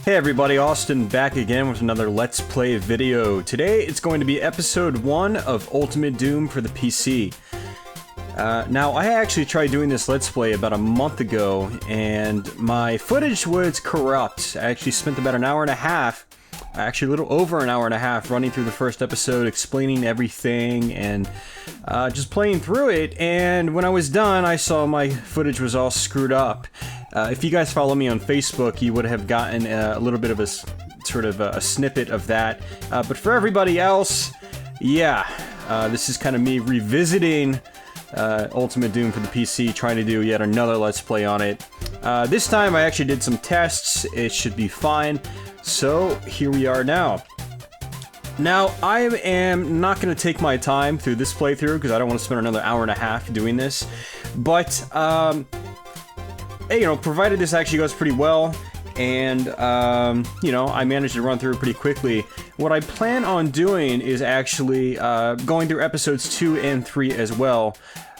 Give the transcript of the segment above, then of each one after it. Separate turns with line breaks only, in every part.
Hey everybody, Austin back again with another Let's Play video. Today it's going to be episode 1 of Ultimate Doom for the PC. Now I actually tried doing this Let's Play about a month ago and my footage was corrupt. I actually spent about an hour and a half, actually a little over an hour and a half, running through the first episode, explaining everything and just playing through it, and when I was done I saw my footage was all screwed up. If you guys follow me on Facebook, you would have gotten a little bit of a sort of a snippet of that. But for everybody else, yeah, this is kind of me revisiting Ultimate Doom for the PC, trying to do yet another Let's Play on it. This time I actually did some tests. It should be fine. So here we are now. Now, I am not going to take my time through this playthrough because I don't want to spend another hour and a half doing this. But, hey, you know, provided this actually goes pretty well, and, you know, I managed to run through it pretty quickly, what I plan on doing is actually going through episodes 2 and 3 as well,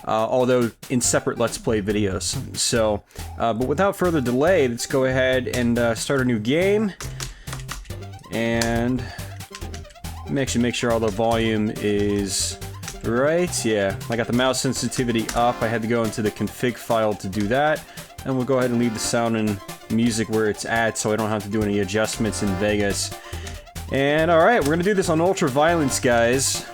although in separate Let's Play videos. So, but without further delay, let's go ahead and start a new game, and actually make sure all the volume is right. Yeah, I got the mouse sensitivity up. I had to go into the config file to do that. And we'll go ahead and leave the sound and music where it's at so I don't have to do any adjustments in Vegas. And alright, we're going to do this on Ultra Violence, guys.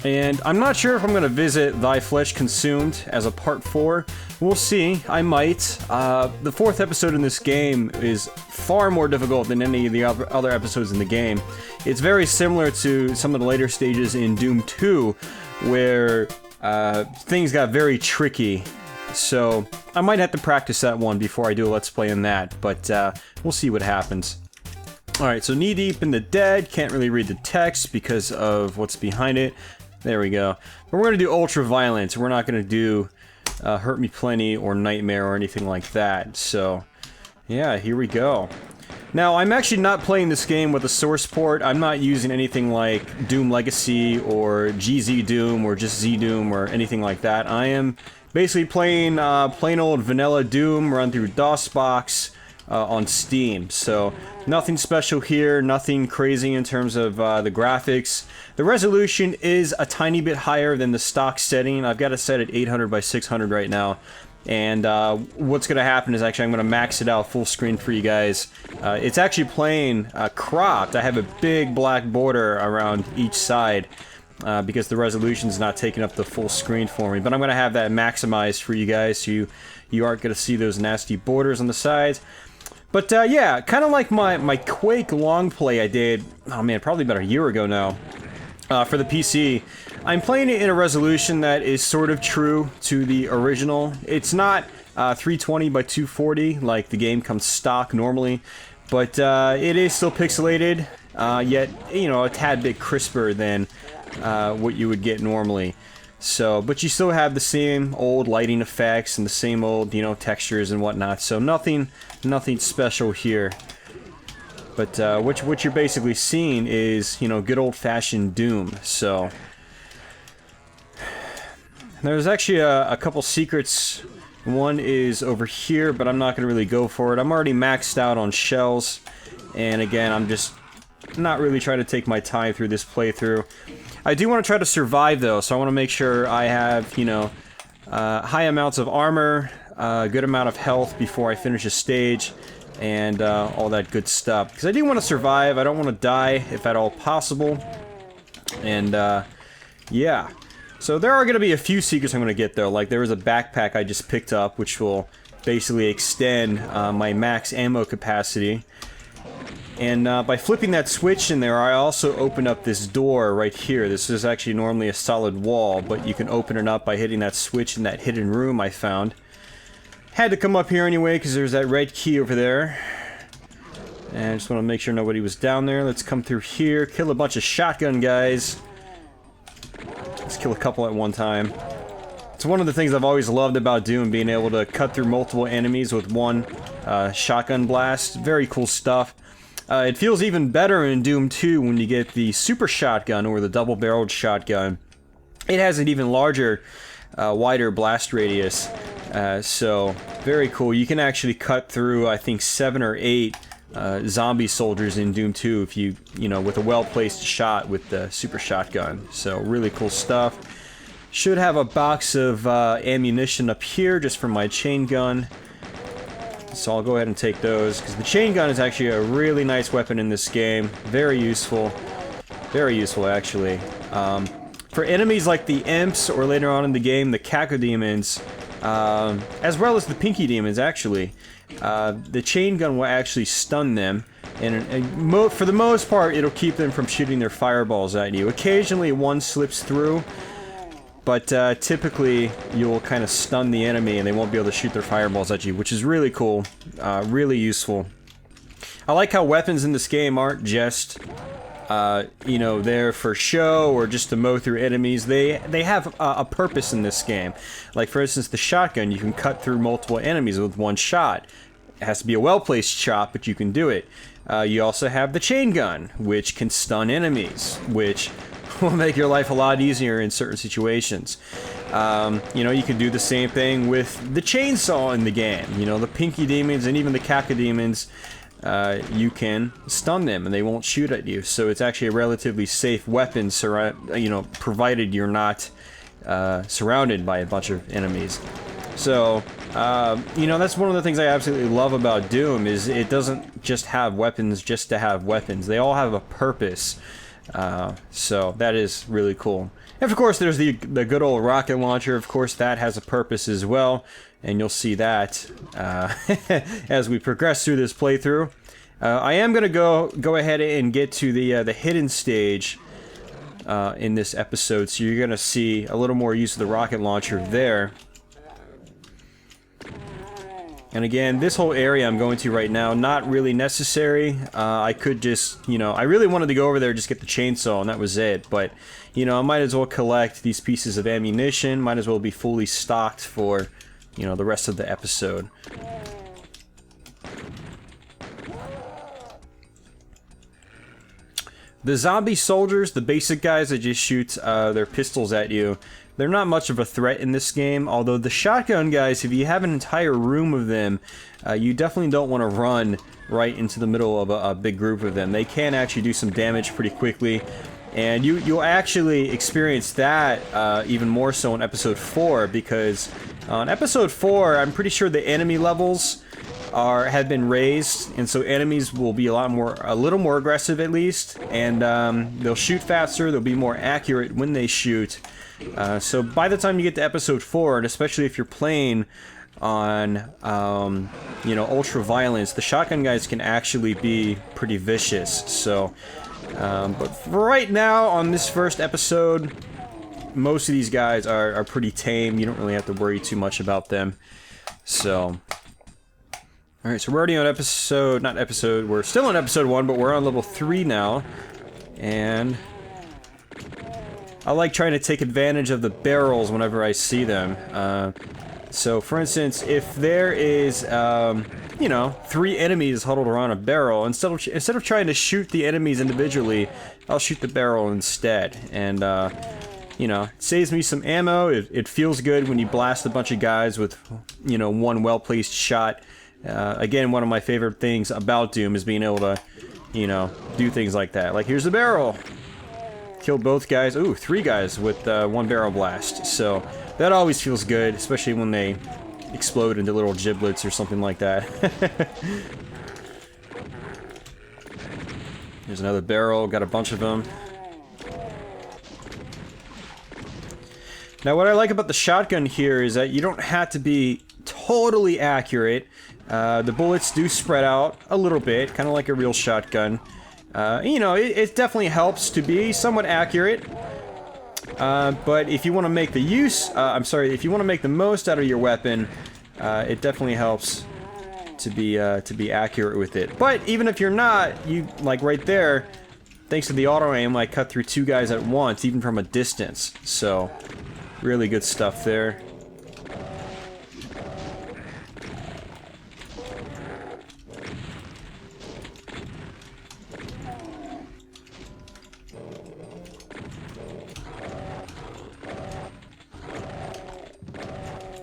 And I'm not sure if I'm going to visit Thy Flesh Consumed as a part 4. We'll see. I might. The 4th episode in this game is far more difficult than any of the other episodes in the game. It's very similar to some of the later stages in Doom 2, where things got very tricky. So, I might have to practice that one before I do a Let's Play in that, but we'll see what happens. Alright, so knee deep in the dead, can't really read the text because of what's behind it. There we go. But we're going to do Ultra Violence, we're not going to do Hurt Me Plenty or Nightmare or anything like that. So, yeah, here we go. Now, I'm actually not playing this game with a source port. I'm not using anything like Doom Legacy or GZ Doom or just Z Doom or anything like that. I am basically playing plain old vanilla Doom run through DOSBox on Steam. So nothing special here, nothing crazy in terms of the graphics. The resolution is a tiny bit higher than the stock setting. I've got it set at 800 by 600 right now. And what's going to happen is actually I'm going to max it out full screen for you guys. It's actually playing cropped. I have a big black border around each side. Because the resolution's not taking up the full screen for me. But I'm going to have that maximized for you guys, so you aren't going to see those nasty borders on the sides. But yeah, kind of like my Quake long play I did, oh man, probably about a year ago now, for the PC. I'm playing it in a resolution that is sort of true to the original. It's not 320 by 240 like the game comes stock normally, but it is still pixelated, yet, you know, a tad bit crisper than what you would get normally. So, but you still have the same old lighting effects and the same old, you know, textures and whatnot. So nothing special here. But what you're basically seeing is, you know, good old-fashioned Doom. So there's actually a couple secrets. One is over here, but I'm not going to really go for it. I'm already maxed out on shells, and again, I'm just not really trying to take my time through this playthrough. I do want to try to survive though, so I want to make sure I have, you know, high amounts of armor, a good amount of health before I finish a stage, and all that good stuff. Because I do want to survive, I don't want to die if at all possible. And yeah. So there are going to be a few secrets I'm going to get though, like there was a backpack I just picked up which will basically extend my max ammo capacity. And by flipping that switch in there, I also opened up this door right here. This is actually normally a solid wall, but you can open it up by hitting that switch in that hidden room I found. Had to come up here anyway, because there's that red key over there. And I just want to make sure nobody was down there. Let's come through here, kill a bunch of shotgun guys. Let's kill a couple at one time. It's one of the things I've always loved about Doom, being able to cut through multiple enemies with one shotgun blast. Very cool stuff. It feels even better in Doom 2 when you get the super shotgun or the double-barreled shotgun. It has an even larger, wider blast radius, so very cool. You can actually cut through, I think, 7 or 8 zombie soldiers in Doom 2 if you know, with a well-placed shot with the super shotgun. So really cool stuff. Should have a box of ammunition up here just for my chain gun. So I'll go ahead and take those, because the chain gun is actually a really nice weapon in this game. Very useful. Very useful, actually. For enemies like the imps, or later on in the game, the cacodemons, as well as the pinky demons, actually, the chain gun will actually stun them, and for the most part, it'll keep them from shooting their fireballs at you. Occasionally, one slips through, but typically, you'll kind of stun the enemy and they won't be able to shoot their fireballs at you, which is really cool, really useful. I like how weapons in this game aren't just, you know, there for show or just to mow through enemies. They have a purpose in this game. Like, for instance, the shotgun, you can cut through multiple enemies with one shot. It has to be a well-placed shot, but you can do it. You also have the chain gun, which can stun enemies, which will make your life a lot easier in certain situations. You know, you can do the same thing with the chainsaw in the game. You know, the pinky demons and even the cacodemons, you can stun them and they won't shoot at you. So it's actually a relatively safe weapon, you know, provided you're not surrounded by a bunch of enemies. So, you know, that's one of the things I absolutely love about Doom, is it doesn't just have weapons just to have weapons. They all have a purpose. So that is really cool. And of course there's the good old rocket launcher. Of course that has a purpose as well, and you'll see that as we progress through this playthrough. I am gonna go ahead and get to the hidden stage in this episode, so you're gonna see a little more use of the rocket launcher there. And again, this whole area I'm going to right now, not really necessary. I could just, you know, I really wanted to go over there and just get the chainsaw, and that was it. But, you know, I might as well collect these pieces of ammunition. Might as well be fully stocked for, you know, the rest of the episode. The zombie soldiers, the basic guys that just shoot their pistols at you, they're not much of a threat in this game, although the shotgun guys, if you have an entire room of them, you definitely don't want to run right into the middle of a big group of them. They can actually do some damage pretty quickly, and you'll actually experience that even more so in Episode 4, because on Episode 4, I'm pretty sure the enemy levels have been raised, and so enemies will be a little more aggressive at least, and they'll shoot faster, they'll be more accurate when they shoot. So by the time you get to Episode 4, and especially if you're playing on, you know, ultra violence, the shotgun guys can actually be pretty vicious. So, but for right now, on this first episode, most of these guys are pretty tame. You don't really have to worry too much about them. So, alright, so we're already on we're still on Episode 1, but we're on level 3 now. And I like trying to take advantage of the barrels whenever I see them. So, for instance, if there is, you know, 3 enemies huddled around a barrel, instead of trying to shoot the enemies individually, I'll shoot the barrel instead. And, you know, it saves me some ammo. It feels good when you blast a bunch of guys with, you know, one well-placed shot. Again, one of my favorite things about Doom is being able to, you know, do things like that. Like, here's the barrel. Killed both guys. Ooh, 3 guys with one barrel blast. So that always feels good, especially when they explode into little giblets or something like that. There's another barrel. Got a bunch of them. Now, what I like about the shotgun here is that you don't have to be totally accurate. The bullets do spread out a little bit, kind of like a real shotgun. You know, it definitely helps to be somewhat accurate, but if you want to make if you want to make the most out of your weapon, it definitely helps to be accurate with it. But even if you're not, like right there, thanks to the auto aim, I cut through 2 guys at once, even from a distance. So, really good stuff there.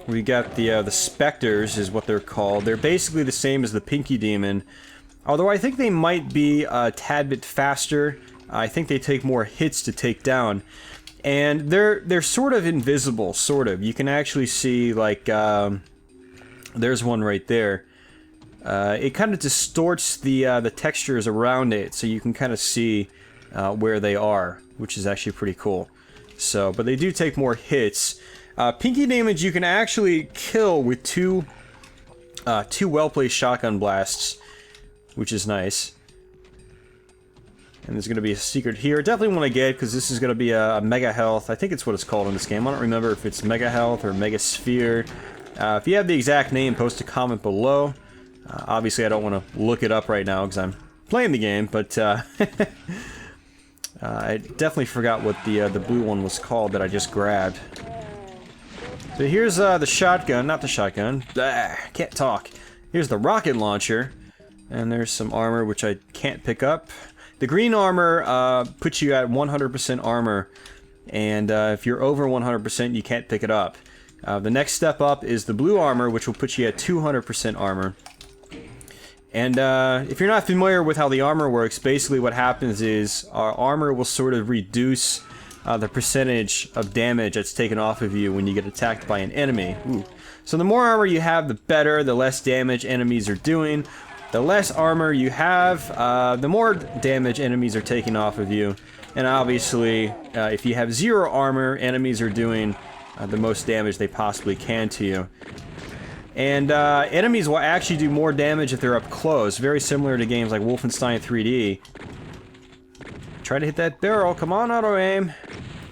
We got the Spectres is what they're called. They're basically the same as the Pinky Demon, Although I think they might be a tad bit faster. I think they take more hits to take down. And they're sort of invisible, sort of. You can actually see, like, there's one right there. It kind of distorts the textures around it, so you can kind of see where they are, which is actually pretty cool. So, but they do take more hits. Pinky damage you can actually kill with two well-placed shotgun blasts, which is nice. And there's going to be a secret here. Definitely want to get, because this is going to be a Mega Health. I think it's what it's called in this game. I don't remember if it's Mega Health or Mega Sphere. If you have the exact name, post a comment below. Obviously, I don't want to look it up right now, because I'm playing the game, but I definitely forgot what the blue one was called that I just grabbed. So here's the shotgun, not the shotgun. Can't talk. Here's the rocket launcher. And there's some armor, which I can't pick up. The green armor puts you at 100% armor, and if you're over 100%, you can't pick it up. The next step up is the blue armor, which will put you at 200% armor. And if you're not familiar with how the armor works, basically what happens is our armor will sort of reduce the percentage of damage that's taken off of you when you get attacked by an enemy. Ooh. So the more armor you have, the better, the less damage enemies are doing. The less armor you have, the more damage enemies are taking off of you. And obviously, if you have 0 armor, enemies are doing the most damage they possibly can to you. And enemies will actually do more damage if they're up close, very similar to games like Wolfenstein 3D. Try to hit that barrel, come on, auto-aim.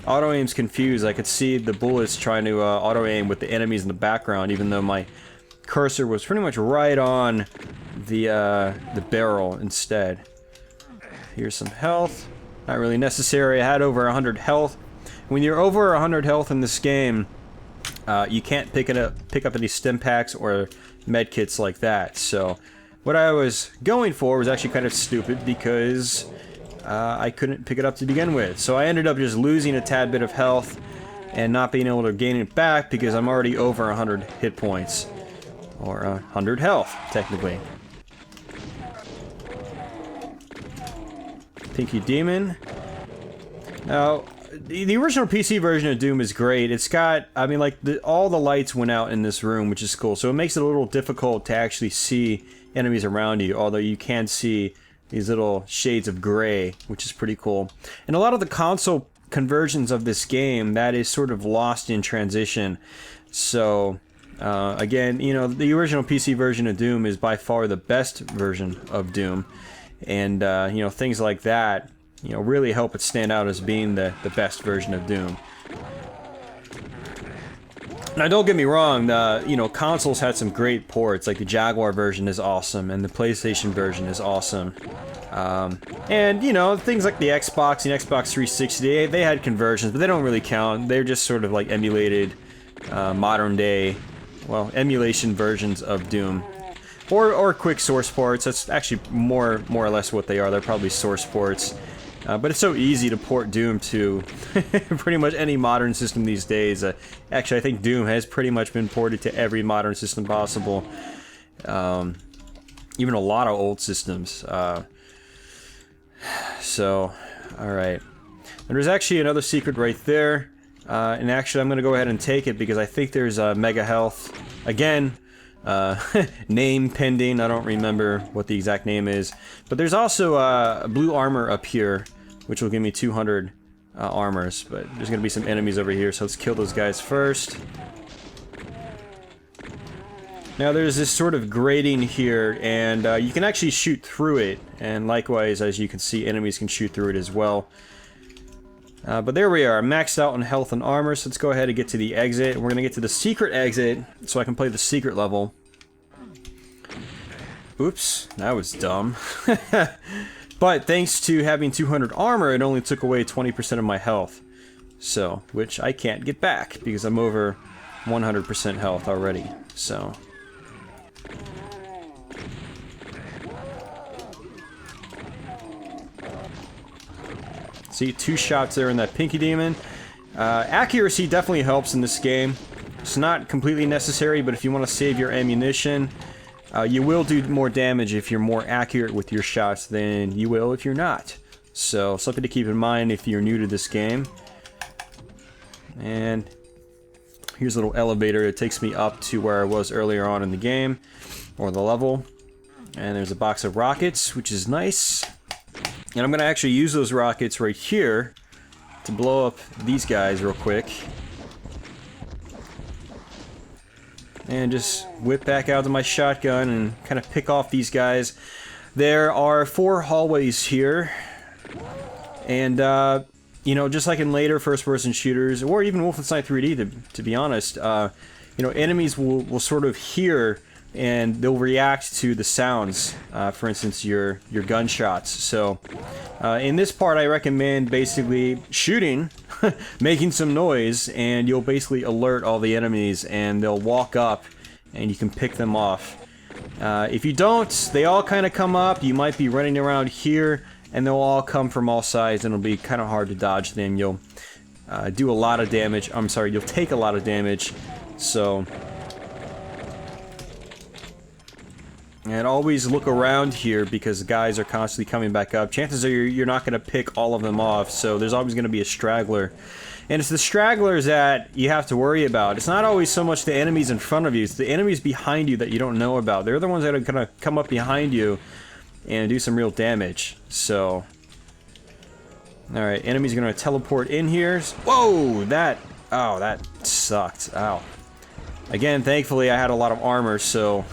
Auto-aim's confused, I could see the bullets trying to auto-aim with the enemies in the background, even though my cursor was pretty much right on the barrel instead. Here's some health. Not really necessary. I had over 100 health. When you're over 100 health in this game, you can't pick up any stim packs or med kits like that. So what I was going for was actually kind of stupid because I couldn't pick it up to begin with. So I ended up just losing a tad bit of health and not being able to gain it back because I'm already over 100 hit points. Or 100 health, technically. Pinky Demon. Now, the original PC version of Doom is great. It's got, I mean, like, all the lights went out in this room, which is cool. So it makes it a little difficult to actually see enemies around you, although you can see these little shades of gray, which is pretty cool. And a lot of the console conversions of this game, that is sort of lost in transition. So again, you know, the original PC version of Doom is by far the best version of Doom. And, you know, things like that, you know, really help it stand out as being the best version of Doom. Now, don't get me wrong, you know, consoles had some great ports, like the Jaguar version is awesome, and the PlayStation version is awesome. And, you know, things like the Xbox and Xbox 360, they had conversions, but they don't really count. They're just sort of like emulated, modern day, well, emulation versions of Doom. Or quick source ports. That's actually more or less what they are. They're probably source ports. But it's so easy to port Doom to pretty much any modern system these days. Actually, I think Doom has pretty much been ported to every modern system possible. Even a lot of old systems. So, alright. And there's actually another secret right there. And actually, I'm going to go ahead and take it because I think there's Mega Health. Again, name pending. I don't remember what the exact name is. But there's also blue armor up here, which will give me 200 armors. But there's going to be some enemies over here, so let's kill those guys first. Now there's this sort of grating here, and you can actually shoot through it. And likewise, as you can see, enemies can shoot through it as well. But there we are, maxed out on health and armor, so let's go ahead and get to the exit. We're going to get to the secret exit, so I can play the secret level. Oops, that was dumb. But thanks to having 200 armor, it only took away 20% of my health. So, which I can't get back, because I'm over 100% health already, so... See, 2 shots there in that Pinky Demon. Accuracy definitely helps in this game. It's not completely necessary, but if you want to save your ammunition, You will do more damage if you're more accurate with your shots than you will if you're not. So, something to keep in mind if you're new to this game. And here's a little elevator. It takes me up to where I was earlier on in the game, or the level. And there's a box of rockets, which is nice. And I'm going to actually use those rockets right here to blow up these guys real quick. And just whip back out to my shotgun and kind of pick off these guys. There are 4 hallways here. And, you know, just like in later first-person shooters, or even Wolfenstein 3D, to be honest, you know, enemies will sort of hear and they'll react to the sounds, for instance, your gunshots. So, in this part, I recommend basically shooting, making some noise, and you'll basically alert all the enemies, and they'll walk up, and you can pick them off. If you don't, they all kind of come up. You might be running around here, and they'll all come from all sides, and it'll be kind of hard to dodge them. You'll do a lot of damage. I'm sorry, you'll take a lot of damage. So, and always look around here because guys are constantly coming back up. Chances are you're not going to pick all of them off, so there's always going to be a straggler. And it's the stragglers that you have to worry about. It's not always so much the enemies in front of you, it's the enemies behind you that you don't know about. They're the ones that are going to come up behind you and do some real damage. So, alright, enemies are going to teleport in here. Whoa! That sucked. Ow. Again, thankfully I had a lot of armor, so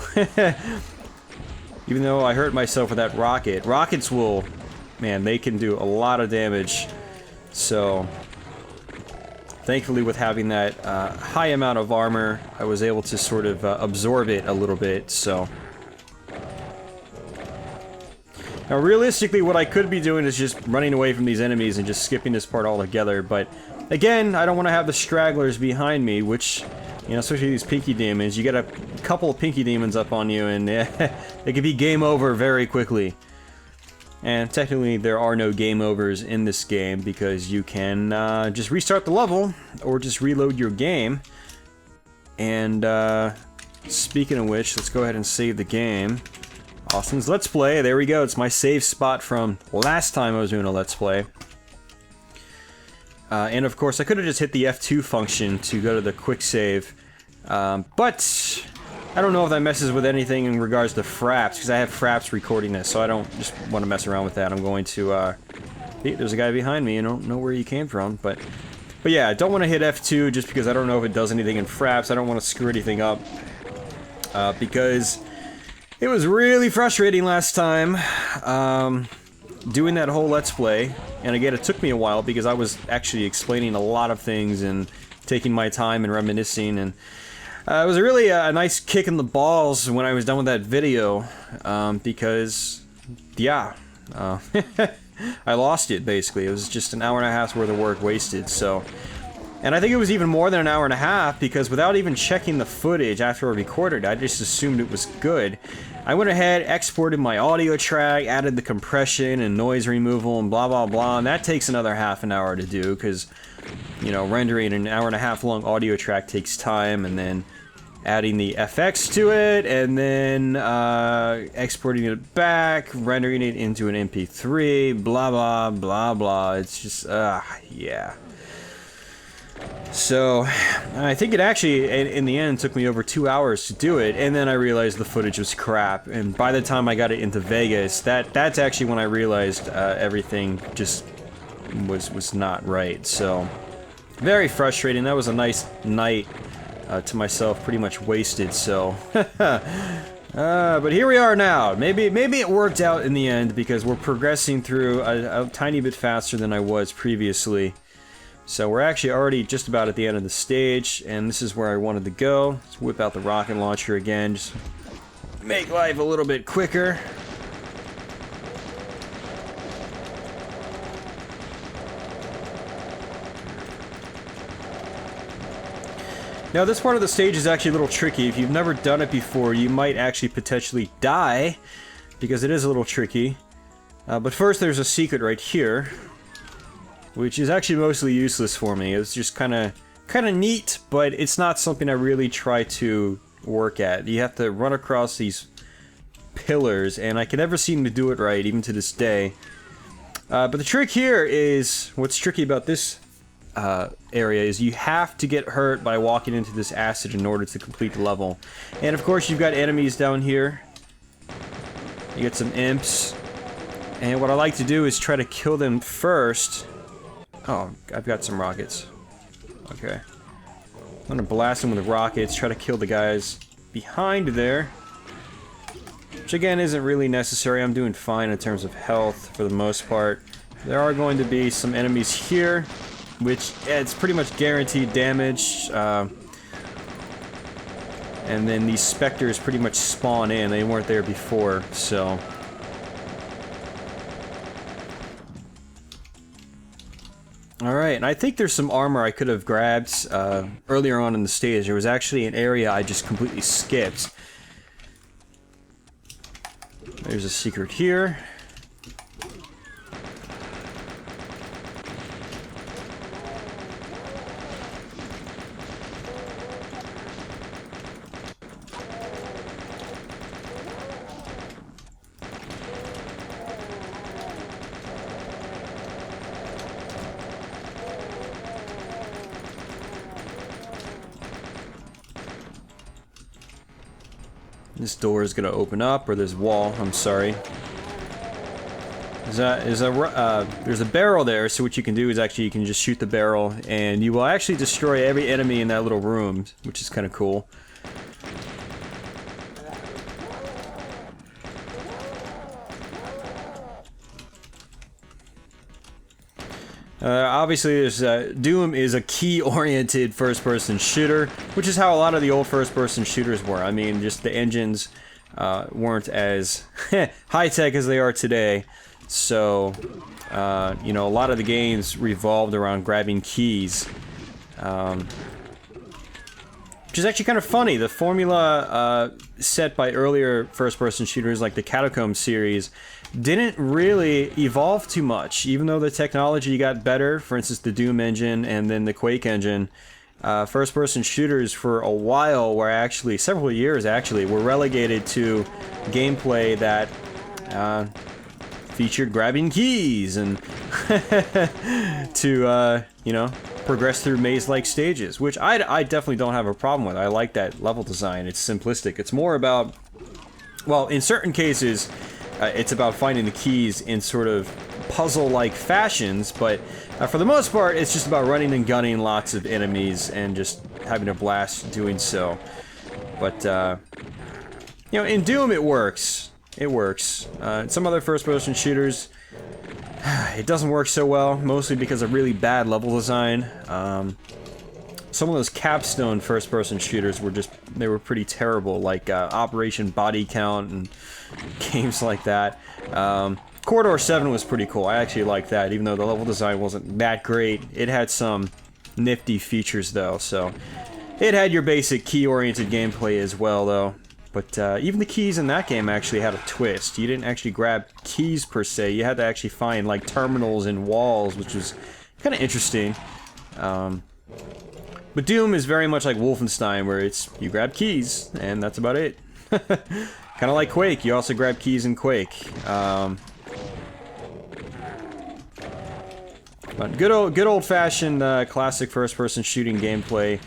even though I hurt myself with that rocket, rockets will, man, they can do a lot of damage. So, thankfully with having that high amount of armor, I was able to sort of absorb it a little bit, so. Now, realistically, what I could be doing is just running away from these enemies and just skipping this part altogether, but again, I don't want to have the stragglers behind me, which, you know, especially these pinky demons. You get a couple of pinky demons up on you, and it could be game over very quickly. And technically, there are no game overs in this game because you can just restart the level or just reload your game. And speaking of which, let's go ahead and save the game. Austin's Let's Play. There we go. It's my save spot from last time I was doing a Let's Play. And of course, I could have just hit the F2 function to go to the quick save. But I don't know if that messes with anything in regards to fraps, because I have fraps recording this, so I don't just want to mess around with that. I'm going to, there's a guy behind me. I don't know where he came from, but yeah, I don't want to hit F2 just because I don't know if it does anything in fraps. I don't want to screw anything up, because it was really frustrating last time, doing that whole Let's Play. And again, it took me a while because I was actually explaining a lot of things and taking my time and reminiscing, and it was really a nice kick in the balls when I was done with that video, because, yeah, I lost it, basically. It was just an hour and a half's worth of work wasted, so. And I think it was even more than an hour and a half, because without even checking the footage after I recorded, I just assumed it was good. I went ahead, exported my audio track, added the compression and noise removal and blah blah blah, and that takes another half an hour to do, because, you know, rendering an hour and a half long audio track takes time, and then adding the FX to it, and then exporting it back, rendering it into an MP3, blah blah blah blah. It's just, yeah. So, I think it actually, in the end, took me over 2 hours to do it, and then I realized the footage was crap, and by the time I got it into Vegas, that's actually when I realized everything just was not right. So, very frustrating. That was a nice night to myself, pretty much wasted, so. But here we are now. Maybe it worked out in the end, because we're progressing through a tiny bit faster than I was previously. So we're actually already just about at the end of the stage, and this is where I wanted to go. Let's whip out the rocket launcher again, just make life a little bit quicker. Now this part of the stage is actually a little tricky. If you've never done it before, you might actually potentially die, because it is a little tricky. But first there's a secret right here, which is actually mostly useless for me. It's just kind of neat, but it's not something I really try to work at. You have to run across these pillars, and I can never seem to do it right, even to this day. But the trick here is, what's tricky about this area is you have to get hurt by walking into this acid in order to complete the level. And of course you've got enemies down here. You get some imps. And what I like to do is try to kill them first. Oh, I've got some rockets. Okay. I'm gonna blast them with rockets, try to kill the guys behind there. Which again isn't really necessary. I'm doing fine in terms of health for the most part. There are going to be some enemies here, which it's pretty much guaranteed damage. And then these specters pretty much spawn in. They weren't there before, so. Alright, and I think there's some armor I could have grabbed earlier on in the stage. There was actually an area I just completely skipped. There's a secret here. This door is gonna open up, or this wall, I'm sorry. There's a barrel there, so what you can do is actually you can just shoot the barrel, and you will actually destroy every enemy in that little room, which is kind of cool. Obviously, there's Doom is a key-oriented first-person shooter, which is how a lot of the old first-person shooters were. I mean, just the engines weren't as high-tech as they are today, so you know, a lot of the games revolved around grabbing keys, which is actually kind of funny. The formula set by earlier first-person shooters, like the Catacomb series, didn't really evolve too much, even though the technology got better. For instance, the Doom engine and then the Quake engine. First-person shooters for a while were actually, several years actually, were relegated to gameplay that featured grabbing keys and to, you know, progress through maze-like stages, which I definitely don't have a problem with. I like that level design. It's simplistic. It's more about, well, in certain cases, it's about finding the keys in sort of puzzle-like fashions, but for the most part, it's just about running and gunning lots of enemies and just having a blast doing so. But, you know, in Doom, it works. It works. In some other first-person shooters, it doesn't work so well, mostly because of really bad level design. Some of those capstone first-person shooters were just, they were pretty terrible, like Operation Body Count and games like that. Corridor 7 was pretty cool. I actually liked that, even though the level design wasn't that great. It had some nifty features, though, so it had your basic key-oriented gameplay as well, though. But even the keys in that game actually had a twist. You didn't actually grab keys, per se. You had to actually find, like, terminals and walls, which was kind of interesting. But Doom is very much like Wolfenstein, where it's, you grab keys, and that's about it. Kind of like Quake, you also grab keys in Quake. But good old-fashioned classic first-person shooting gameplay,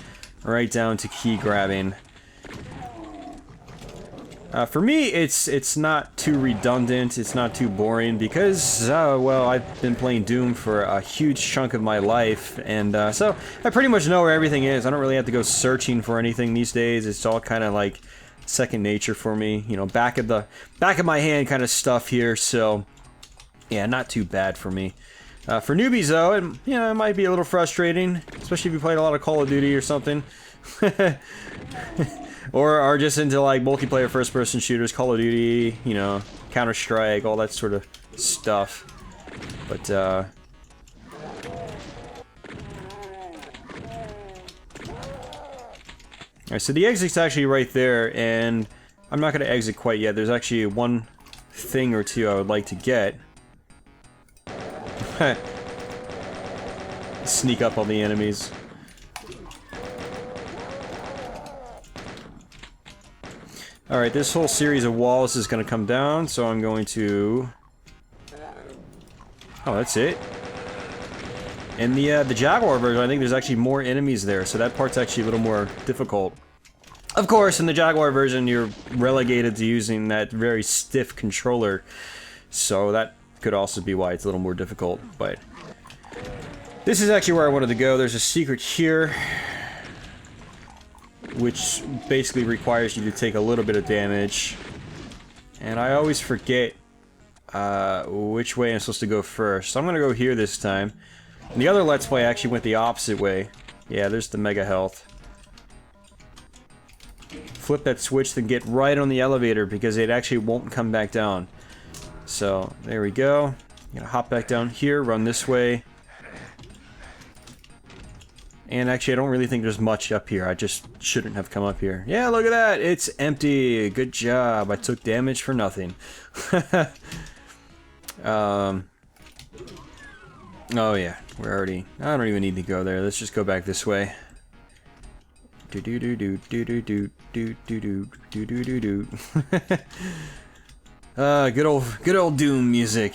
right down to key grabbing. For me, it's not too redundant, it's not too boring, because, well, I've been playing Doom for a huge chunk of my life, and so I pretty much know where everything is. I don't really have to go searching for anything these days. It's all kind of like second nature for me, you know, back of my hand kind of stuff here, so yeah, not too bad for me. For newbies, though, you know, it might be a little frustrating, especially if you played a lot of Call of Duty or something. Or are just into, like, multiplayer first-person shooters, Call of Duty, you know, Counter-Strike, all that sort of stuff. But, alright, so the exit's actually right there, and I'm not going to exit quite yet. There's actually one thing or two I would like to get. Sneak up on the enemies. Alright, this whole series of walls is going to come down, so I'm going to... Oh, that's it. In the Jaguar version, I think there's actually more enemies there, so that part's actually a little more difficult. Of course, in the Jaguar version, you're relegated to using that very stiff controller, so that could also be why it's a little more difficult, but... This is actually where I wanted to go. There's a secret here, which basically requires you to take a little bit of damage. And I always forget which way I'm supposed to go first. So I'm going to go here this time. And the other Let's Play actually went the opposite way. Yeah, there's the mega health. Flip that switch, then get right on the elevator because it actually won't come back down. So, there we go. I'm going to hop back down here, run this way. And actually, I don't really think there's much up here. I just shouldn't have come up here. Yeah, look at that! It's empty! Good job. I took damage for nothing. Oh yeah, we're already... I don't even need to go there. Let's just go back this way. Good old Doom music.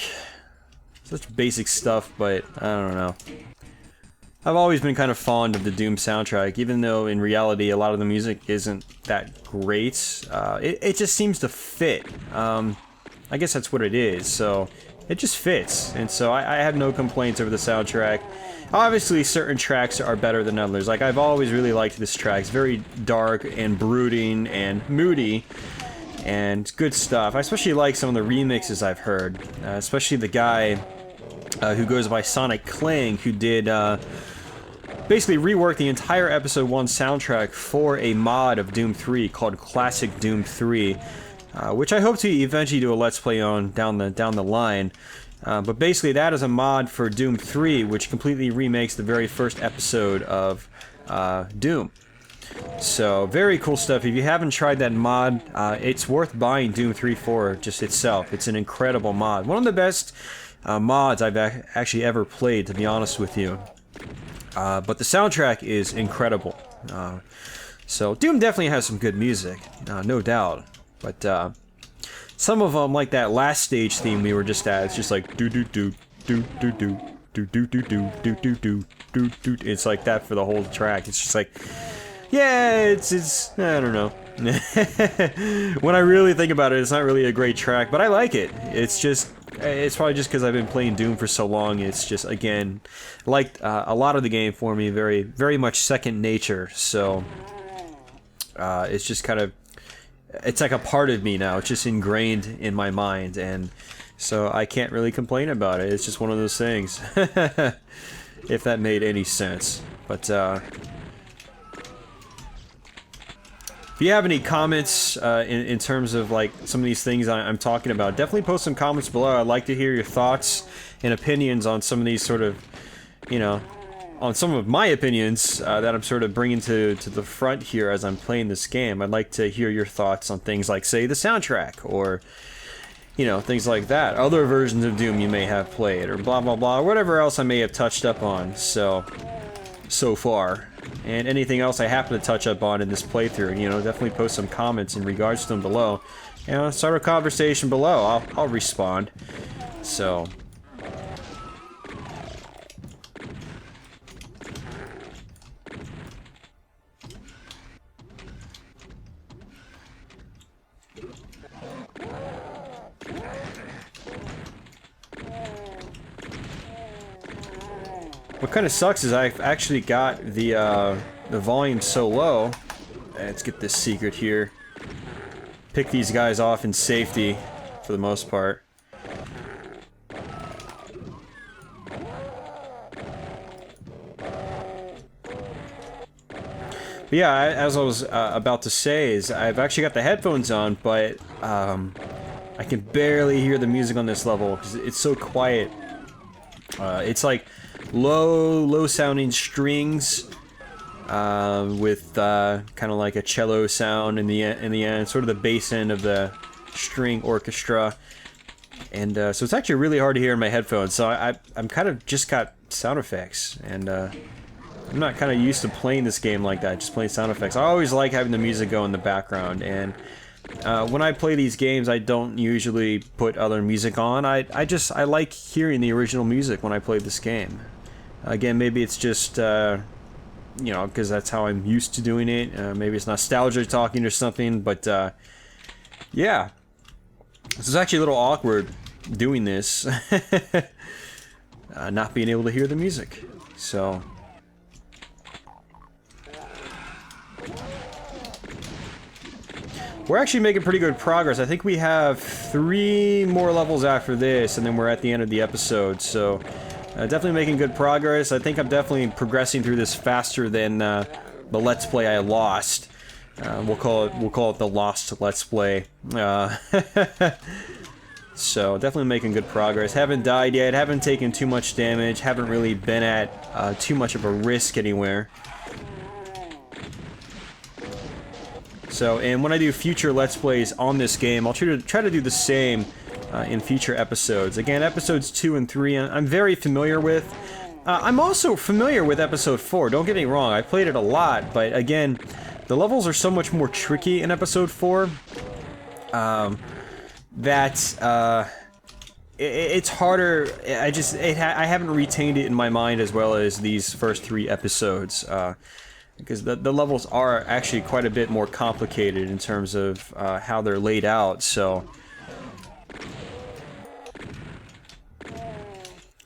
Such basic stuff, but I don't know. I've always been kind of fond of the Doom soundtrack, even though in reality a lot of the music isn't that great. It just seems to fit. I guess that's what it is, so it just fits. And so I have no complaints over the soundtrack. Obviously, certain tracks are better than others. Like, I've always really liked this track. It's very dark and brooding and moody and good stuff. I especially like some of the remixes I've heard, especially the guy who goes by Sonic Clang, who did... basically reworked the entire Episode 1 soundtrack for a mod of Doom 3 called Classic Doom 3, which I hope to eventually do a Let's Play on down the line. But basically that is a mod for Doom 3, which completely remakes the very first episode of Doom. So, very cool stuff. If you haven't tried that mod, it's worth buying Doom 3 for just itself. It's an incredible mod. One of the best mods I've actually ever played, to be honest with you. But the soundtrack is incredible. So Doom definitely has some good music, no doubt. But some of them, like that last stage theme we were just at, it's just like do do do do do do do do do do do do do do do. It's like that for the whole track. It's just like, yeah, it's I don't know. When I really think about it, it's not really a great track, but I like it. It's probably just because I've been playing Doom for so long. It's just, again, like a lot of the game for me, very, very much second nature. So it's just kind of, it's like a part of me now. It's just ingrained in my mind, and so I can't really complain about it. It's just one of those things, if that made any sense. But if you have any comments in terms of like some of these things I'm talking about, definitely post some comments below. I'd like to hear your thoughts and opinions on some of these sort of, you know, on some of my opinions that I'm sort of bringing to the front here as I'm playing this game. I'd like to hear your thoughts on things like, say, the soundtrack, or, you know, things like that. Other versions of Doom you may have played, or blah blah blah, or whatever else I may have touched up on so far. And anything else I happen to touch up on in this playthrough, you know, definitely post some comments in regards to them below. You know, start a conversation below. I'll respond. So. What kind of sucks is I've actually got the volume so low. Let's get this secret here. Pick these guys off in safety, for the most part. But yeah, as I was about to say, is I've actually got the headphones on, but I can barely hear the music on this level because it's so quiet. It's like low sounding strings with kind of like a cello sound in the end, sort of the bass end of the string orchestra, and so it's actually really hard to hear in my headphones. So I'm kind of just got sound effects, and I'm not kind of used to playing this game like that, just playing sound effects. I always like having the music go in the background, and When I play these games, I don't usually put other music on. I like hearing the original music when I play this game. Again, maybe it's just, you know, because that's how I'm used to doing it. Maybe it's nostalgia talking or something, but, yeah. This is actually a little awkward doing this. Not being able to hear the music. So... we're actually making pretty good progress. I think we have 3 more levels after this, and then we're at the end of the episode, so... definitely making good progress. I think I'm definitely progressing through this faster than the Let's Play I lost. We'll call it the Lost Let's Play. So definitely making good progress. Haven't died yet. Haven't taken too much damage. Haven't really been at too much of a risk anywhere. So, and when I do future Let's Plays on this game, I'll try to do the same. In future episodes. Again, episodes 2 and 3 I'm very familiar with. I'm also familiar with episode 4, don't get me wrong, I played it a lot, but again, the levels are so much more tricky in episode 4 that it's harder. I haven't retained it in my mind as well as these first 3 episodes, because the levels are actually quite a bit more complicated in terms of how they're laid out, so...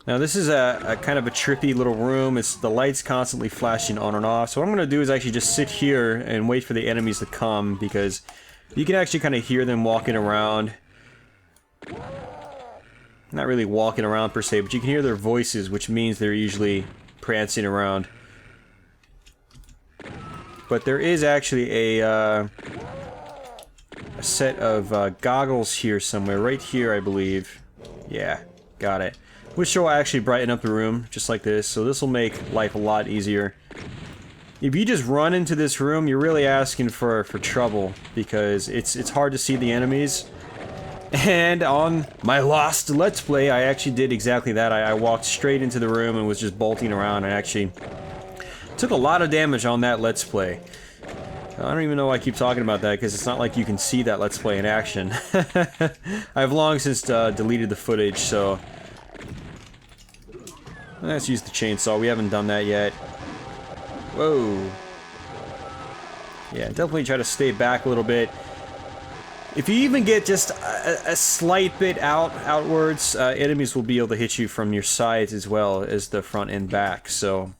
Now this is a kind of a trippy little room. It's the lights constantly flashing on and off. So what I'm going to do is actually just sit here and wait for the enemies to come, because you can actually kind of hear them walking around. Not really walking around per se, but you can hear their voices, which means they're usually prancing around. But there is actually a set of goggles here somewhere. Right here, I believe. Yeah, got it. Which will actually brighten up the room, just like this, so this will make life a lot easier. If you just run into this room, you're really asking for trouble, because it's hard to see the enemies. And on my Lost Let's Play, I actually did exactly that. I walked straight into the room and was just bolting around, and actually took a lot of damage on that Let's Play. I don't even know why I keep talking about that, because it's not like you can see that Let's Play in action. I've long since deleted the footage, so... let's use the chainsaw. We haven't done that yet. Whoa. Yeah, definitely try to stay back a little bit. If you even get just a slight bit outwards, enemies will be able to hit you from your sides as well as the front and back. So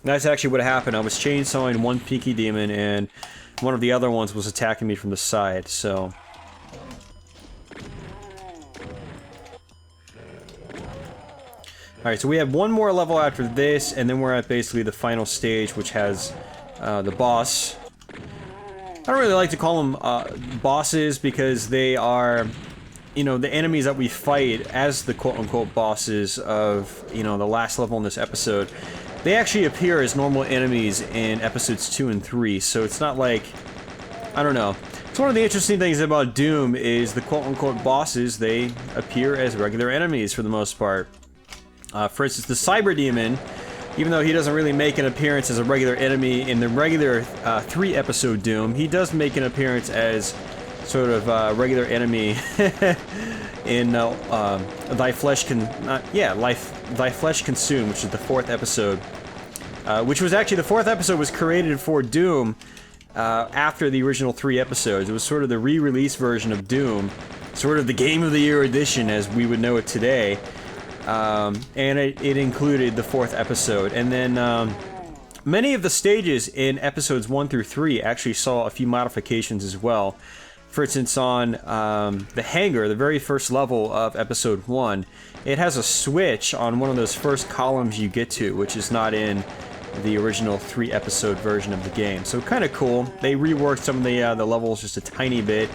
that's actually what happened. I was chainsawing one Pinky Demon, and one of the other ones was attacking me from the side. So... alright, so we have one more level after this, and then we're at basically the final stage, which has the boss. I don't really like to call them bosses, because they are, you know, the enemies that we fight as the quote-unquote bosses of, you know, the last level in this episode. They actually appear as normal enemies in episodes 2 and 3, so it's not like, I don't know. It's one of the interesting things about Doom is the quote-unquote bosses, they appear as regular enemies for the most part. For instance, the Cyber Demon, even though he doesn't really make an appearance as a regular enemy in the regular 3-episode Doom, he does make an appearance as sort of a regular enemy in Thy Flesh Consume, which is the 4th episode. Which was actually, the 4th episode was created for Doom after the original 3 episodes. It was sort of the re-release version of Doom, sort of the Game of the Year edition as we would know it today. And it included the 4th episode, and then many of the stages in episodes 1 through 3 actually saw a few modifications as well. For instance, on the hangar, the very first level of episode 1, it has a switch on one of those first columns you get to, which is not in the original 3-episode version of the game. So kind of cool. They reworked some of the levels just a tiny bit.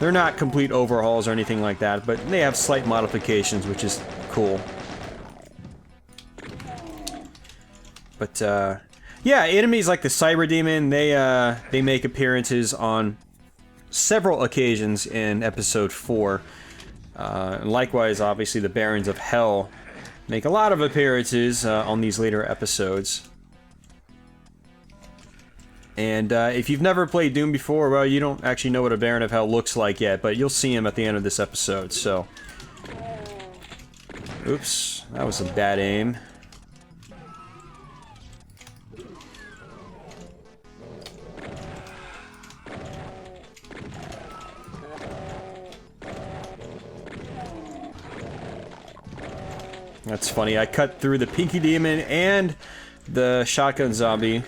They're not complete overhauls or anything like that, but they have slight modifications, which is cool. But, yeah, enemies like the Cyber Demon, they make appearances on several occasions in Episode 4. Likewise, obviously, the Barons of Hell make a lot of appearances on these later episodes. And if you've never played Doom before, well, you don't actually know what a Baron of Hell looks like yet, but you'll see him at the end of this episode, so... Oops, that was a bad aim. That's funny, I cut through the Pinky Demon and the Shotgun Zombie.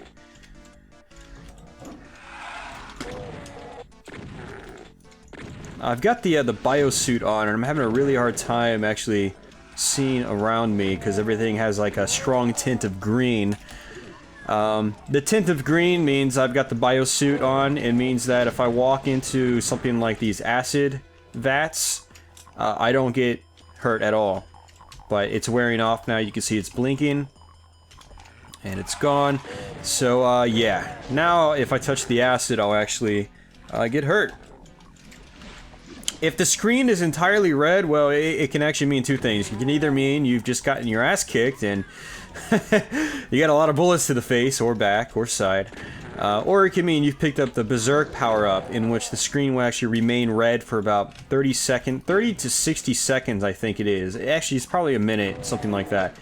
I've got the biosuit on, and I'm having a really hard time actually seeing around me because everything has like a strong tint of green. The tint of green means I've got the biosuit on. It means that if I walk into something like these acid vats, I don't get hurt at all. But it's wearing off now. You can see it's blinking. And it's gone. So, yeah. Now, if I touch the acid, I'll actually get hurt. If the screen is entirely red, well, it can actually mean two things. It can either mean you've just gotten your ass kicked and you got a lot of bullets to the face or back or side. Or it can mean you've picked up the Berserk power-up, in which the screen will actually remain red for about 30 to 60 seconds, I think it is. Actually, it's probably a minute, something like that.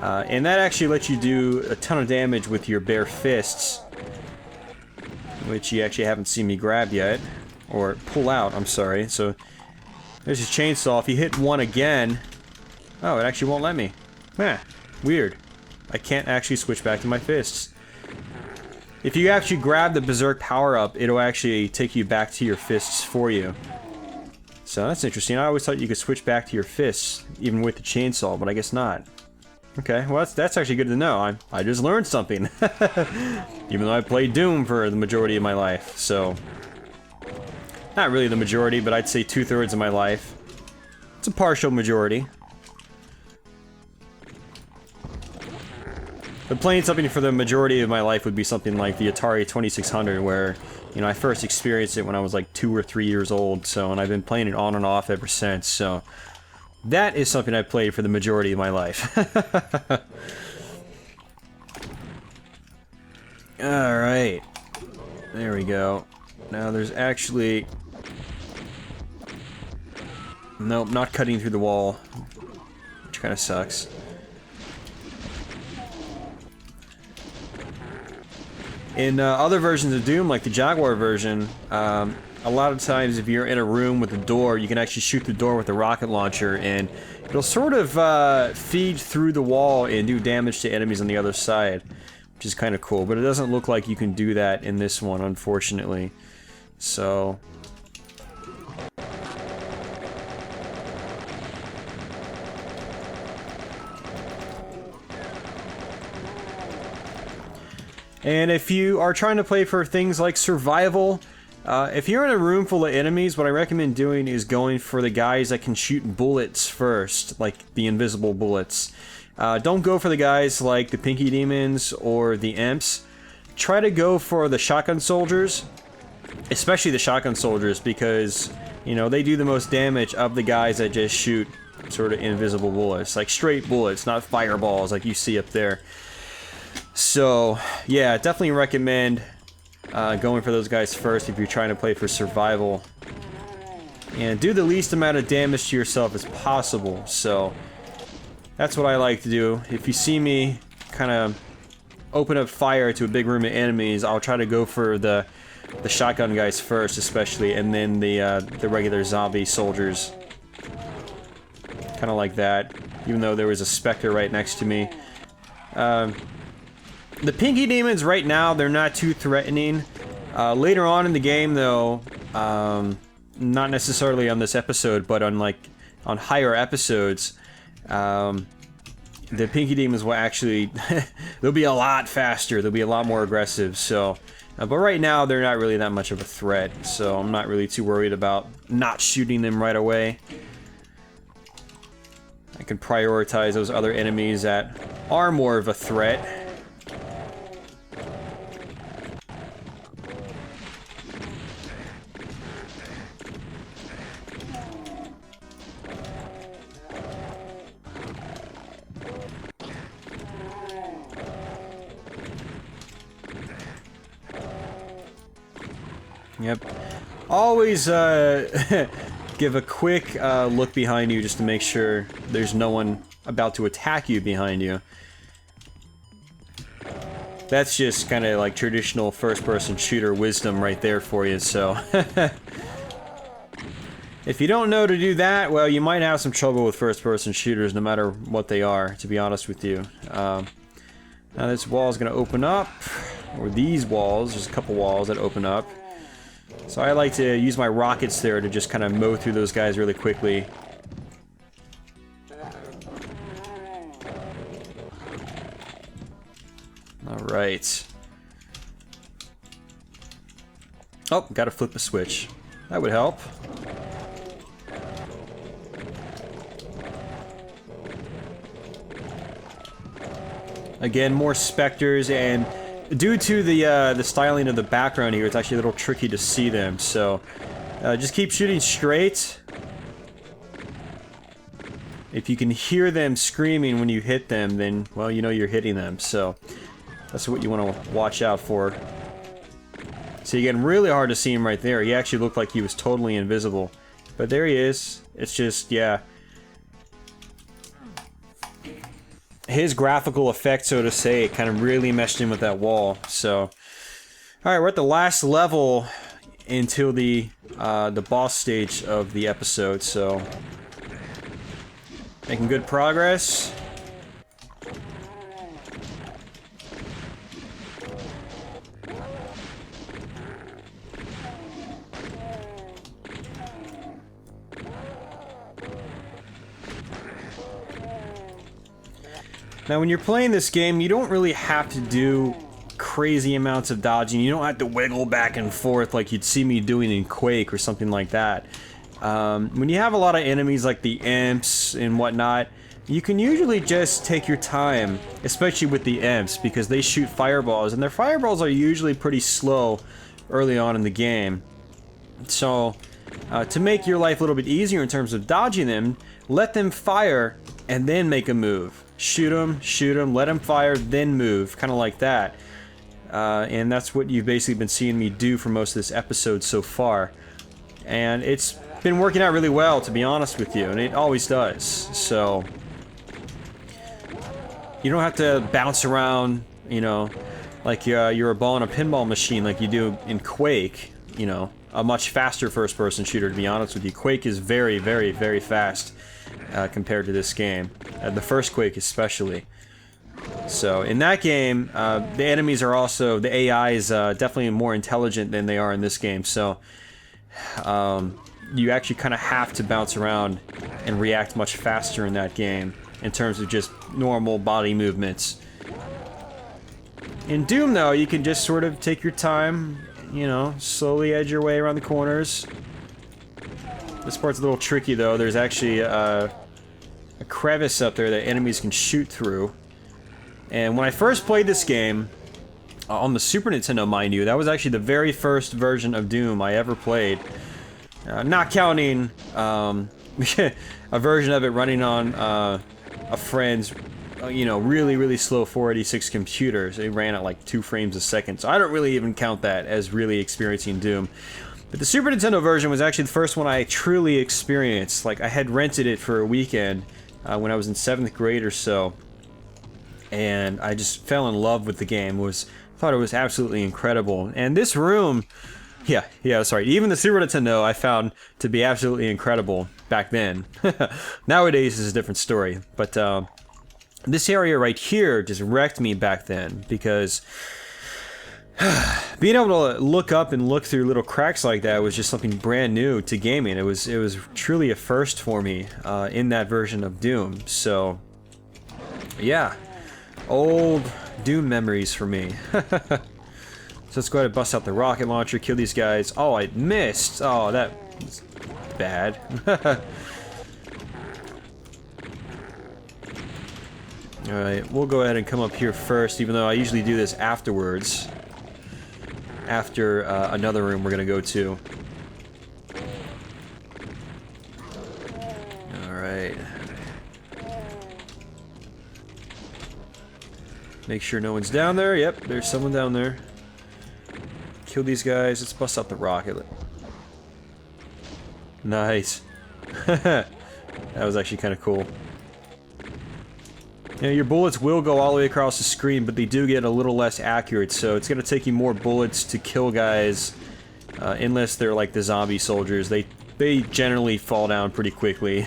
And that actually lets you do a ton of damage with your bare fists, which you actually haven't seen me grab yet. Or pull out, I'm sorry. So, there's his chainsaw. If you hit one again... Oh, it actually won't let me. Weird. I can't actually switch back to my fists. If you actually grab the Berserk power-up, it'll actually take you back to your fists for you. So, that's interesting. I always thought you could switch back to your fists, even with the chainsaw, but I guess not. Okay, well, that's actually good to know. I just learned something. Even though I played Doom for the majority of my life, so... Not really the majority, but I'd say 2/3 of my life. It's a partial majority. But playing something for the majority of my life would be something like the Atari 2600, where, you know, I first experienced it when I was like 2 or 3 years old, so, and I've been playing it on and off ever since, so... That is something I played for the majority of my life. Alright. There we go. Now there's actually... Nope, not cutting through the wall. Which kind of sucks. In other versions of Doom, like the Jaguar version, a lot of times if you're in a room with a door, you can actually shoot the door with a rocket launcher, and it'll sort of feed through the wall and do damage to enemies on the other side, which is kind of cool. But it doesn't look like you can do that in this one, unfortunately. So... And if you are trying to play for things like survival, if you're in a room full of enemies, what I recommend doing is going for the guys that can shoot bullets first, like the invisible bullets. Don't go for the guys like the Pinky Demons or the Imps. Try to go for the Shotgun Soldiers, especially the Shotgun Soldiers, because, you know, they do the most damage of the guys that just shoot sort of invisible bullets, like straight bullets, not fireballs like you see up there. So, yeah, definitely recommend going for those guys first if you're trying to play for survival. And do the least amount of damage to yourself as possible. So, that's what I like to do. If you see me kind of open up fire to a big room of enemies, I'll try to go for the shotgun guys first, especially, and then the regular zombie soldiers. Kind of like that, even though there was a Spectre right next to me. The Pinky Demons right now, they're not too threatening. Later on in the game, though, not necessarily on this episode, but on higher episodes, the Pinky Demons will actually, they'll be a lot faster, they'll be a lot more aggressive, so, but right now they're not really that much of a threat, so I'm not really too worried about not shooting them right away. I can prioritize those other enemies that are more of a threat. Yep. Always give a quick look behind you just to make sure there's no one about to attack you behind you. That's just kind of like traditional first-person shooter wisdom right there for you, so... If you don't know to do that, well, you might have some trouble with first-person shooters no matter what they are, to be honest with you. Now this wall is going to open up, or these walls, there's a couple walls that open up. So I like to use my rockets there to just kind of mow through those guys really quickly. Alright. Oh, gotta flip the switch. That would help. Again, more specters, and due to the styling of the background here, it's actually a little tricky to see them, so just keep shooting straight. If you can hear them screaming when you hit them, then, well, you know you're hitting them, so that's what you want to watch out for. So you're getting really hard to see him right there. He actually looked like he was totally invisible, but there he is. It's just, yeah. His graphical effect, so to say, kind of really meshed in with that wall. So, alright, we're at the last level until the boss stage of the episode, so making good progress. Now, when you're playing this game, you don't really have to do crazy amounts of dodging. You don't have to wiggle back and forth like you'd see me doing in Quake or something like that. When you have a lot of enemies like the imps and whatnot, you can usually just take your time, especially with the imps, because they shoot fireballs, and their fireballs are usually pretty slow early on in the game. So, to make your life a little bit easier in terms of dodging them, let them fire and then make a move. Shoot them, let them fire, then move, kind of like that. And that's what you've basically been seeing me do for most of this episode so far. And it's been working out really well, to be honest with you, and it always does. So, you don't have to bounce around, you know, like you're a ball in a pinball machine like you do in Quake, you know, a much faster first-person shooter, to be honest with you. Quake is very, very, very fast. Compared to this game, the first Quake especially. So in that game, the enemies are also, the AI is definitely more intelligent than they are in this game, so you actually kind of have to bounce around and react much faster in that game in terms of just normal body movements. In Doom though, you can just sort of take your time, you know, slowly edge your way around the corners. This part's a little tricky though. There's actually a crevice up there that enemies can shoot through. And when I first played this game, on the Super Nintendo, mind you, that was actually the very first version of Doom I ever played. Not counting a version of it running on a friend's, you know, really, really slow 486 computer. So it ran at like 2 frames a second. So I don't really even count that as really experiencing Doom. But the Super Nintendo version was actually the first one I truly experienced. Like, I had rented it for a weekend when I was in 7th grade or so. And I just fell in love with the game. Thought it was absolutely incredible. And this room, sorry, even the Super Nintendo I found to be absolutely incredible back then. Nowadays is a different story. But this area right here just wrecked me back then, because being able to look up and look through little cracks like that was just something brand new to gaming. It was truly a first for me in that version of Doom. So, yeah, old Doom memories for me. So let's go ahead and bust out the rocket launcher, kill these guys. Oh, I missed. Oh, that was bad. Alright, we'll go ahead and come up here first, even though I usually do this afterwards. After another room we're gonna go to. Alright. Make sure no one's down there. Yep, there's someone down there. kill these guys. Let's bust out the rocket. Nice. That was actually kind of cool. You know, your bullets will go all the way across the screen, but they do get a little less accurate, so it's going to take you more bullets to kill guys, unless they're like the zombie soldiers. They generally fall down pretty quickly.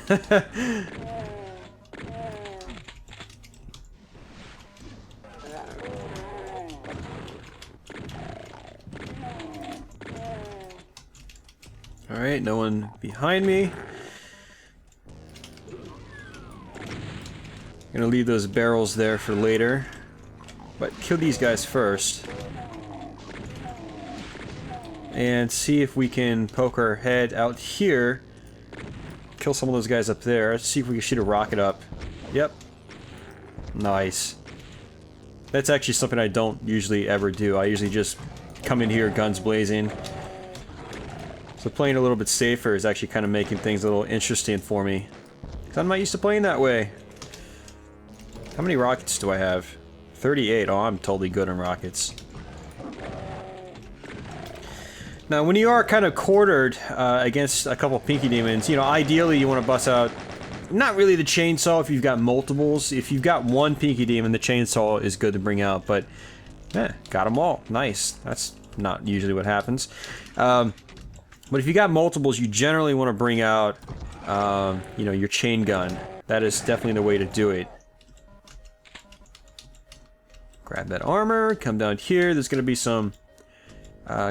Alright, no one behind me. Gonna leave those barrels there for later. But kill these guys first. And see if we can poke our head out here. Kill some of those guys up there. Let's see if we can shoot a rocket up. Yep. Nice. That's actually something I don't usually ever do. I usually just come in here guns blazing. So playing a little bit safer is actually kind of making things a little interesting for me. Because I'm not used to playing that way. How many rockets do I have? 38. Oh, I'm totally good on rockets. Now, when you are kind of quartered against a couple pinky demons, you know, ideally you want to bust out, not really the chainsaw if you've got multiples. If you've got one pinky demon, the chainsaw is good to bring out, but, got them all. Nice. That's not usually what happens. But if you got multiples, you generally want to bring out, you know, your chain gun. That is definitely the way to do it. Grab that armor, come down here. There's going to be some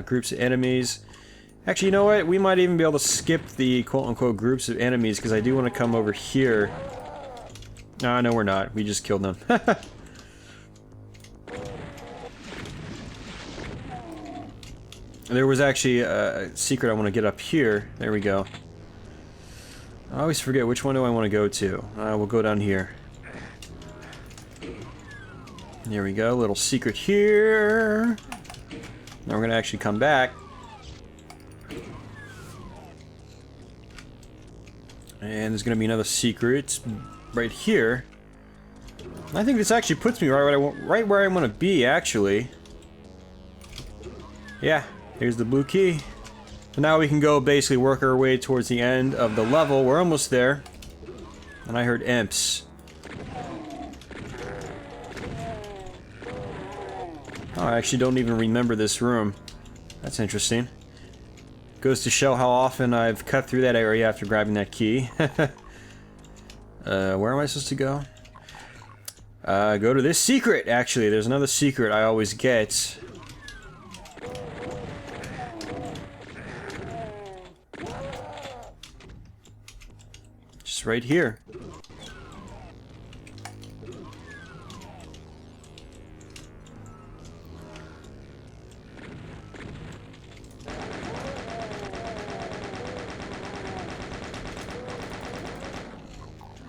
groups of enemies. Actually, you know what? We might even be able to skip the quote-unquote groups of enemies, because I do want to come over here. No, we're not. We just killed them. There was actually a secret I want to get up here. There we go. I always forget which one do I want to go to. We'll go down here. There we go, little secret here. Now we're gonna actually come back. And there's gonna be another secret right here. I think this actually puts me right where I want to be, actually. Yeah, here's the blue key. So now we can go basically work our way towards the end of the level. We're almost there. And I heard imps. Oh, I actually don't even remember this room. That's interesting. Goes to show how often I've cut through that area after grabbing that key. Where am I supposed to go? Go to this secret, actually. There's another secret I always get. Just right here.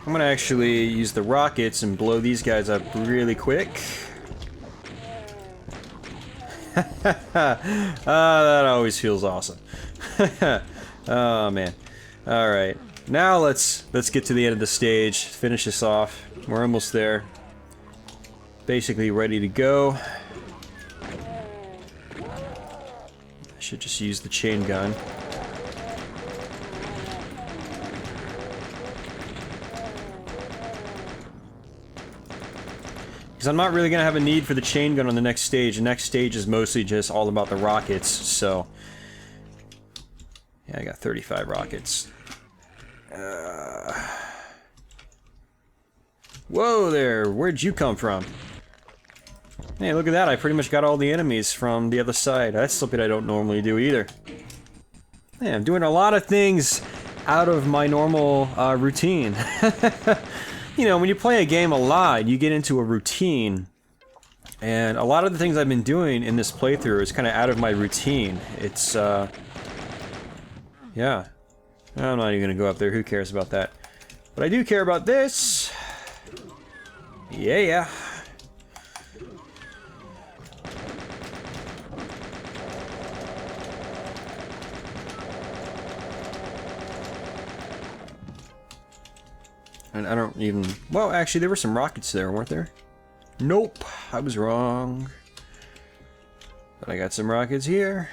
I'm gonna actually use the rockets and blow these guys up really quick. That always feels awesome. Oh man. Alright. Now let's get to the end of the stage, finish this off. We're almost there. Basically ready to go. I should just use the chain gun. Because I'm not really going to have a need for the chain gun on the next stage. The next stage is mostly just all about the rockets, so... Yeah, I got 35 rockets. Whoa there! Where'd you come from? Hey, look at that, I pretty much got all the enemies from the other side. That's something I don't normally do either. Yeah, I'm doing a lot of things out of my normal routine. You know, when you play a game a lot, you get into a routine. And a lot of the things I've been doing in this playthrough is kind of out of my routine. It's, yeah. I'm not even going to go up there, who cares about that? But I do care about this. Yeah. And I don't even... Well, actually, there were some rockets there, weren't there? Nope, I was wrong. But I got some rockets here.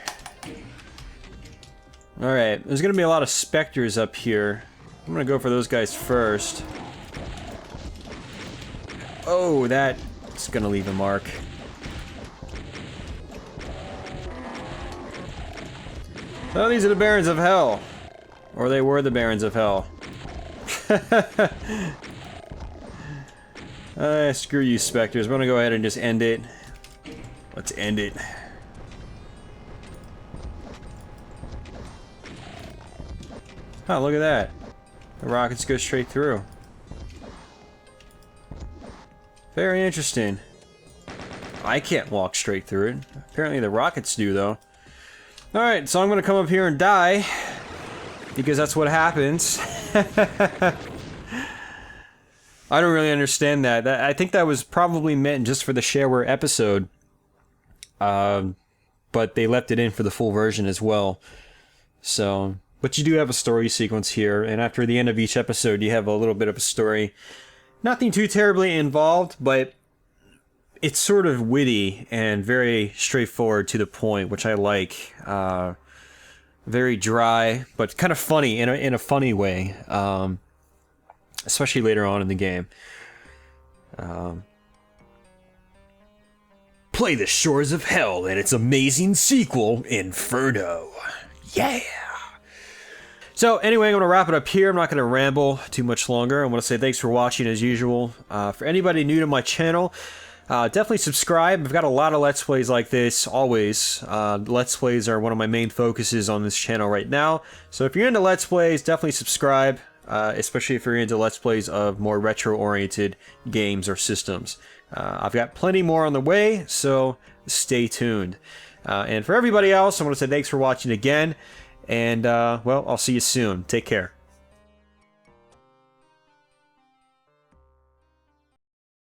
Alright, there's gonna be a lot of specters up here. I'm gonna go for those guys first. Oh, that's gonna leave a mark. So these are the Barons of Hell. Or they were the Barons of Hell. Screw you, specters. We're gonna go ahead and just end it. Let's end it. Oh, look at that. The rockets go straight through. Very interesting. I can't walk straight through it. Apparently the rockets do, though. Alright, so I'm gonna come up here and die. Because that's what happens. I don't really understand that. I think that was probably meant just for the shareware episode. But they left it in for the full version as well. So, but you do have a story sequence here, and after the end of each episode, you have a little bit of a story. Nothing too terribly involved, but it's sort of witty and very straightforward to the point, which I like. Very dry, but kind of funny in a funny way. Especially later on in the game. Play The Shores of Hell and its amazing sequel, Inferno. Yeah! So anyway, I'm going to wrap it up here. I'm not going to ramble too much longer. I want to say thanks for watching as usual. For anybody new to my channel, definitely subscribe. I've got a lot of Let's Plays like this, always. Let's Plays are one of my main focuses on this channel right now. So if you're into Let's Plays, definitely subscribe. Especially if you're into Let's Plays of more retro-oriented games or systems. I've got plenty more on the way, so stay tuned. And for everybody else, I want to say thanks for watching again. And, well, I'll see you soon. Take care.